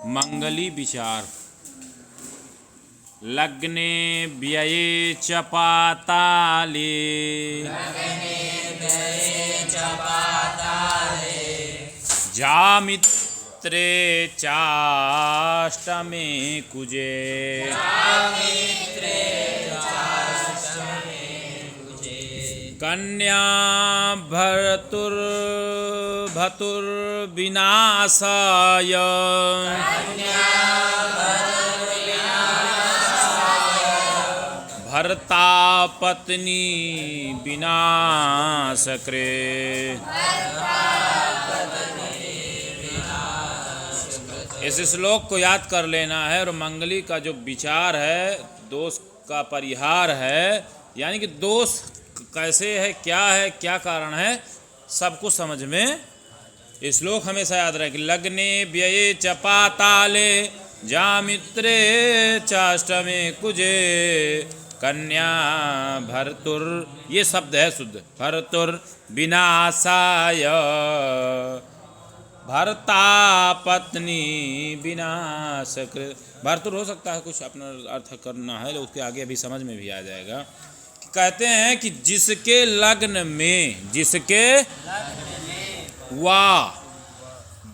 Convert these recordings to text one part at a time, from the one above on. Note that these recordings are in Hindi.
मंगली विचार। लग्ने व्यये च पाताले जामित्रे चाष्टमे कुजे कन्या भर्तुर्विनाशाय भर्ता पत्नी विनाशकृ। इस श्लोक को याद कर लेना है। और मंगली का जो विचार है, दोष का परिहार है, यानी कि दोष कैसे है, क्या कारण है, सब कुछ समझ में श्लोक हमेशा याद रहे कि लग्ने व्यये च पाताले जामित्रे चाष्टमे कुजे कन्या भर्तुर, ये शब्द है शुद्ध, भर्तुर विनाशाय भर्ता पत्नी विनाशकृ। भर्तुर हो सकता है, कुछ अपना अर्थ करना है, उसके आगे अभी समझ में भी आ जाएगा। कहते हैं कि जिसके लग्न में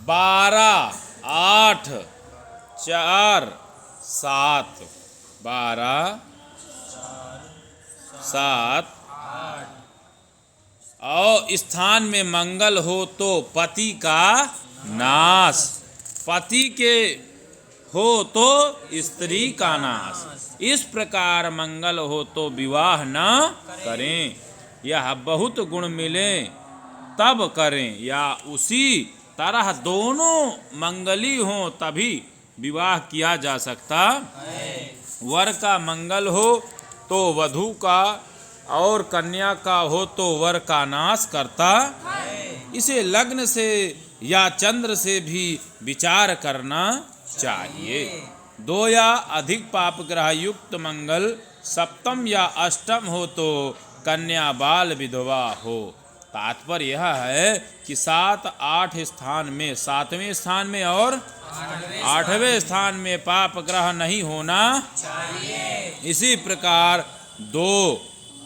12, 8, 4, 7, 12, 7 और स्थान में मंगल हो तो पति का नाश, पति के हो तो स्त्री का नाश। इस प्रकार मंगल हो तो विवाह न करें, यह बहुत गुण मिले तब करें, या उसी तरह दोनों मंगली हों तभी विवाह किया जा सकता। वर का मंगल हो तो वधू का, और कन्या का हो तो वर का नाश करता। इसे लग्न से या चंद्र से भी विचार करना चाहिए। 2 या अधिक पाप ग्रह युक्त मंगल सप्तम या अष्टम हो तो कन्या बाल विधवा हो। तात्पर्य यह है कि 7, 8 स्थान में, 7वें स्थान में और 8वें स्थान में पाप ग्रह नहीं होना चाहिए। इसी प्रकार 2,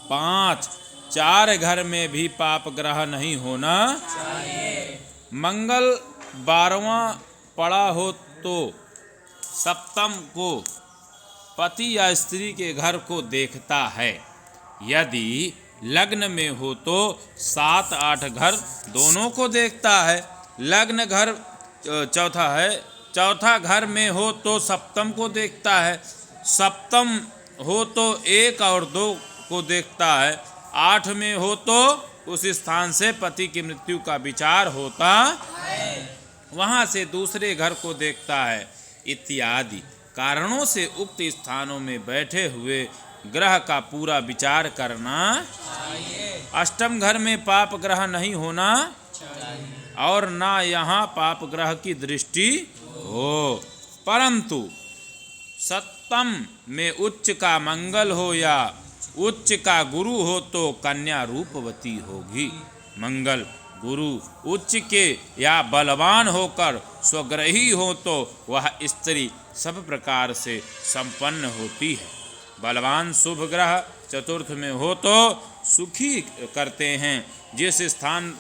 5, 4 घर में भी पाप ग्रह नहीं होना चाहिए। मंगल 12वां पड़ा हो तो सप्तम को पति या स्त्री के घर को देखता है। यदि लग्न में हो तो 7, 8 घर दोनों को देखता है। लग्न घर चौथा है, चौथा घर में हो तो सप्तम को देखता है। सप्तम हो तो 1 और 2 को देखता है। 8 में हो तो उस स्थान से पति की मृत्यु का विचार होता है, वहां से दूसरे घर को देखता है। इत्यादि कारणों से उक्त स्थानों में बैठे हुए ग्रह का पूरा विचार करना चाहिए। अष्टम घर में पाप ग्रह नहीं होना चाहिए और ना यहाँ पाप ग्रह की दृष्टि हो, परंतु सप्तम में उच्च का मंगल हो या उच्च का गुरु हो तो कन्या रूपवती होगी। मंगल गुरु उच्च के या बलवान होकर स्वग्रही हो तो वह स्त्री सब प्रकार से संपन्न होती है। बलवान शुभ ग्रह चतुर्थ में हो तो सुखी करते हैं। जिस स्थान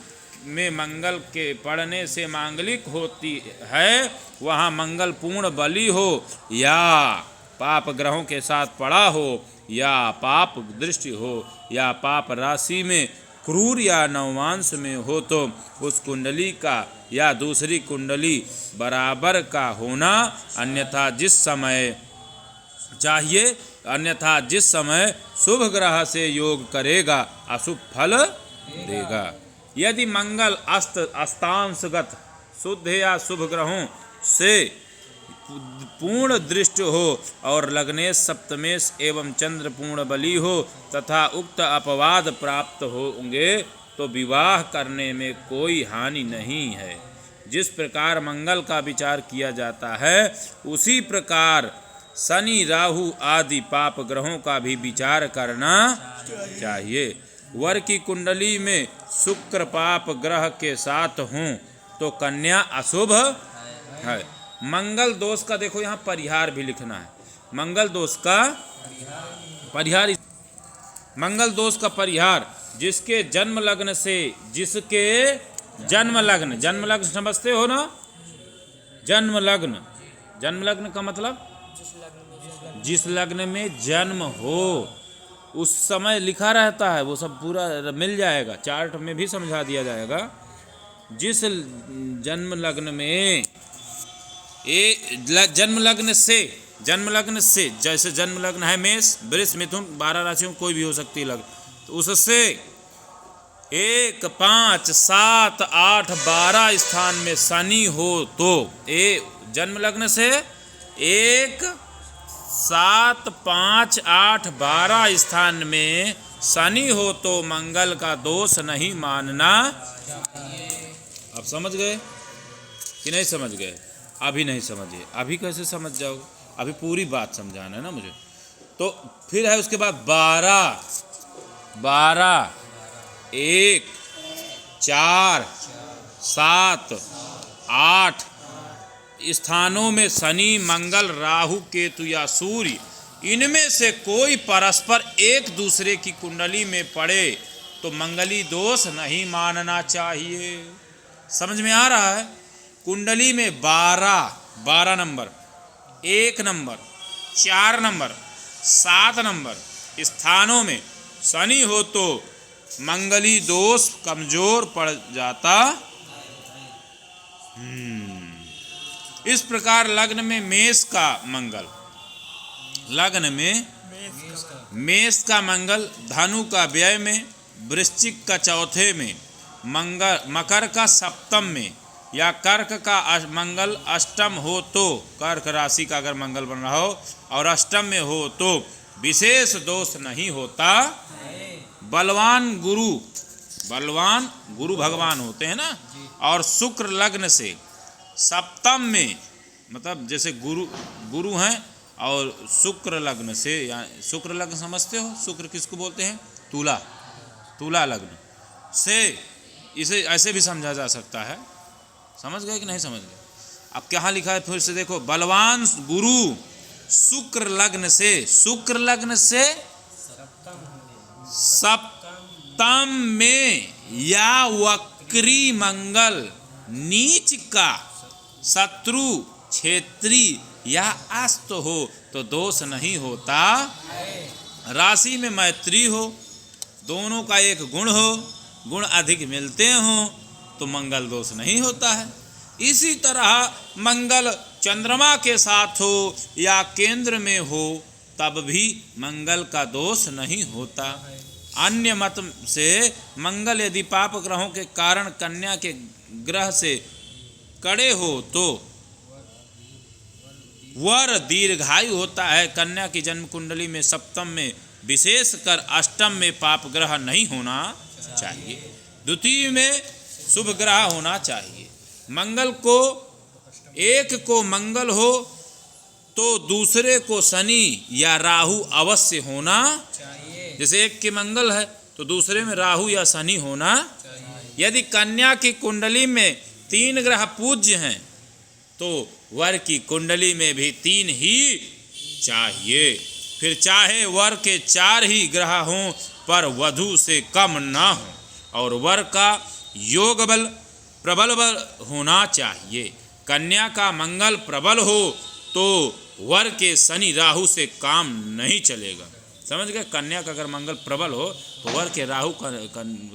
में मंगल के पड़ने से मांगलिक होती है, वहाँ मंगल पूर्ण बली हो या पाप ग्रहों के साथ पड़ा हो, या पाप दृष्टि हो, या पाप राशि में क्रूर या नवमांश में हो तो उस कुंडली का या दूसरी कुंडली बराबर का होना, अन्यथा जिस समय शुभ ग्रह से योग करेगा अशुभ फल देगा। यदि मंगल अस्तांशगत शुद्ध या शुभ ग्रहों से पूर्ण दृष्टि हो और लग्नेश सप्तमेश एवं चंद्र पूर्ण बली हो तथा उक्त अपवाद प्राप्त होंगे तो विवाह करने में कोई हानि नहीं है। जिस प्रकार मंगल का विचार किया जाता है उसी प्रकार शनि राहु आदि पाप ग्रहों का भी विचार करना चाहिए। वर की कुंडली में शुक्र पाप ग्रह के साथ हों तो कन्या अशुभ है। मंगल दोष का देखो यहाँ परिहार भी लिखना है। मंगल दोष का परिहार, मंगल दोष का परिहार जिसके जन्म लग्न से, जिसके जन्म लग्न, जन्म लग्न समझते हो ना, जन्म लग्न, जन्म लग्न का मतलब जिस लग्न में जन्म हो उस समय लिखा रहता है, वो सब पूरा मिल जाएगा, चार्ट में भी समझा दिया जाएगा। जिस जन्म लग्न में जन्म लग्न से, जन्म लग्न से, जैसे जन्म लग्न है मेष, वृष, मिथुन, 12 राशियों कोई भी हो सकती है लग्न, तो उससे 1, 5, 7, 8, 12 स्थान में शनि हो तो, जन्म लग्न से 1, 7, 5, 8, 12 स्थान में शनि हो तो मंगल का दोष नहीं मानना। अब समझ गए कि नहीं समझ गए? अभी नहीं समझिए, अभी कैसे समझ जाओगे? अभी पूरी बात समझाना है ना मुझे। तो फिर है उसके बाद 12, 1, 4, 7, 8 स्थानों में शनि, मंगल, राहु, केतु या सूर्य, इनमें से कोई परस्पर एक दूसरे की कुंडली में पड़े तो मंगली दोष नहीं मानना चाहिए। समझ में आ रहा है? कुंडली में 12 नंबर, 1 नंबर, 4 नंबर, 7 नंबर स्थानों में शनि हो तो मंगली दोष कमजोर पड़ जाता। इस प्रकार लग्न में मेष का मंगल, लग्न में मेष का मंगल धनु का व्यय में, वृश्चिक का चौथे में, मंगल मकर का सप्तम में या कर्क का मंगल अष्टम हो तो, कर्क राशि का अगर मंगल बन रहा हो और अष्टम में हो तो विशेष दोष नहीं होता। बलवान गुरु भगवान होते हैं ना, और शुक्र लग्न से सप्तम में, मतलब जैसे गुरु हैं और शुक्र लग्न से, या शुक्र लग्न समझते हो? शुक्र किसको बोलते हैं? तुला लग्न से, इसे ऐसे भी समझा जा सकता है। समझ गए कि नहीं समझ गए? अब क्या लिखा है फिर से देखो, बलवान गुरु शुक्र लग्न से सप्तम में या वक्री मंगल नीच का शत्रु क्षेत्री या अस्त हो तो दोष नहीं होता। राशि में मैत्री हो, दोनों का एक गुण हो, गुण अधिक मिलते हो तो मंगल दोष नहीं होता है। इसी तरह मंगल चंद्रमा के साथ हो या केंद्र में हो तब भी मंगल का दोष नहीं होता। अन्य मत से मंगल यदि पाप ग्रहों के कारण कन्या के ग्रह से कड़े हो तो वर दीर्घायु होता है। कन्या की जन्म कुंडली में सप्तम में, विशेषकर अष्टम में पाप ग्रह नहीं होना चाहिए। द्वितीय में शुभ ग्रह होना चाहिए। मंगल को, एक को मंगल हो तो दूसरे को शनि या राहु अवश्य होना चाहिए। जैसे एक के मंगल है तो दूसरे में राहु या शनि होना चाहिए। यदि कन्या की कुंडली में 3 ग्रह पूज्य हैं तो वर की कुंडली में भी 3 ही चाहिए। फिर चाहे वर के 4 ही ग्रह हों पर वधु से कम ना हो और वर का योग बल प्रबल बल होना चाहिए। कन्या का मंगल प्रबल हो तो वर के शनि राहु से काम नहीं चलेगा। समझ गए? कन्या का अगर मंगल प्रबल हो तो वर के राहु का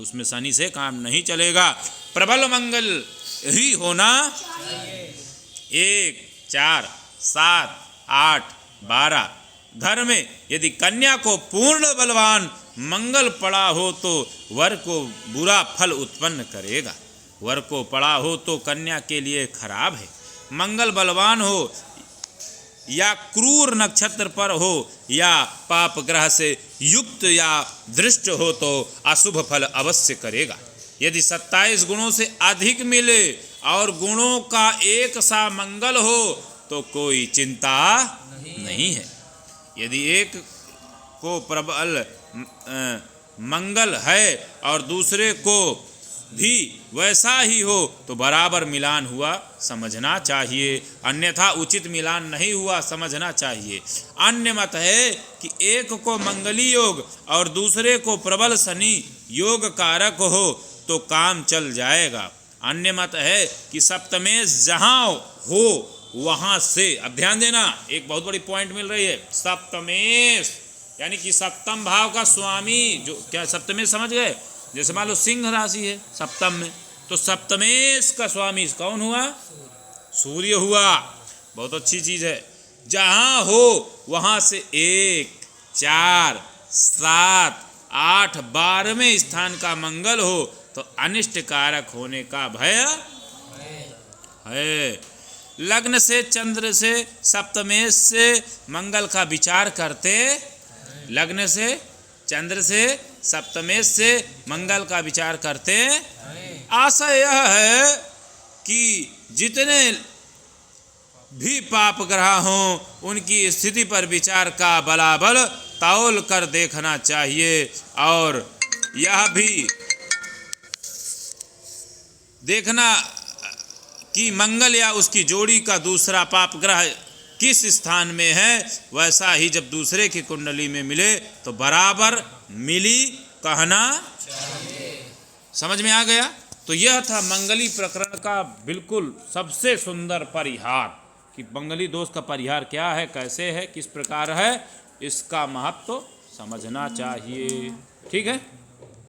उसमें शनि से काम नहीं चलेगा। प्रबल मंगल ही होना 1, 4, 7, 8, 12। घर में यदि कन्या को पूर्ण बलवान मंगल पड़ा हो तो वर को बुरा फल उत्पन्न करेगा। वर को पड़ा हो तो कन्या के लिए खराब है। मंगल बलवान हो या क्रूर नक्षत्र पर हो या पाप ग्रह से युक्त या दृष्ट हो तो अशुभ फल अवश्य करेगा। यदि 27 गुणों से अधिक मिले और गुणों का एक सा मंगल हो तो कोई चिंता नहीं है। यदि एक को प्रबल मंगल है और दूसरे को भी वैसा ही हो तो बराबर मिलान हुआ समझना चाहिए, अन्यथा उचित मिलान नहीं हुआ समझना चाहिए। अन्य मत है कि एक को मंगली योग और दूसरे को प्रबल शनि योग कारक हो तो काम चल जाएगा। अन्य मत है कि सप्तमेश जहाँ हो वहाँ से, अब ध्यान देना एक बहुत बड़ी पॉइंट मिल रही है, सप्तमेश यानी कि सप्तम भाव का स्वामी जो, क्या सप्तमेश समझ गए? जैसे मान लो सिंह राशि है सप्तम में, तो सप्तमेश का स्वामी कौन हुआ? सूर्य हुआ। बहुत अच्छी चीज है। जहां हो वहां से 1, 4, 7, 8, 12वें स्थान का मंगल हो तो अनिष्ट कारक होने का भय है। लग्न से चंद्र से सप्तमेश से मंगल का विचार करते, लग्न से चंद्र से सप्तमेश से मंगल का विचार करते, आशय यह है कि जितने भी पाप ग्रह हों उनकी स्थिति पर विचार का बलाबल तौल कर देखना चाहिए और यह भी देखना कि मंगल या उसकी जोड़ी का दूसरा पाप ग्रह किस स्थान में है, वैसा ही जब दूसरे की कुंडली में मिले तो बराबर मिली कहना चाहिए। समझ में आ गया? तो यह था मंगली प्रकरण का बिल्कुल सबसे सुंदर परिहार कि मंगली दोष का परिहार क्या है, कैसे है, किस प्रकार है, इसका महत्व समझना चाहिए। ठीक है।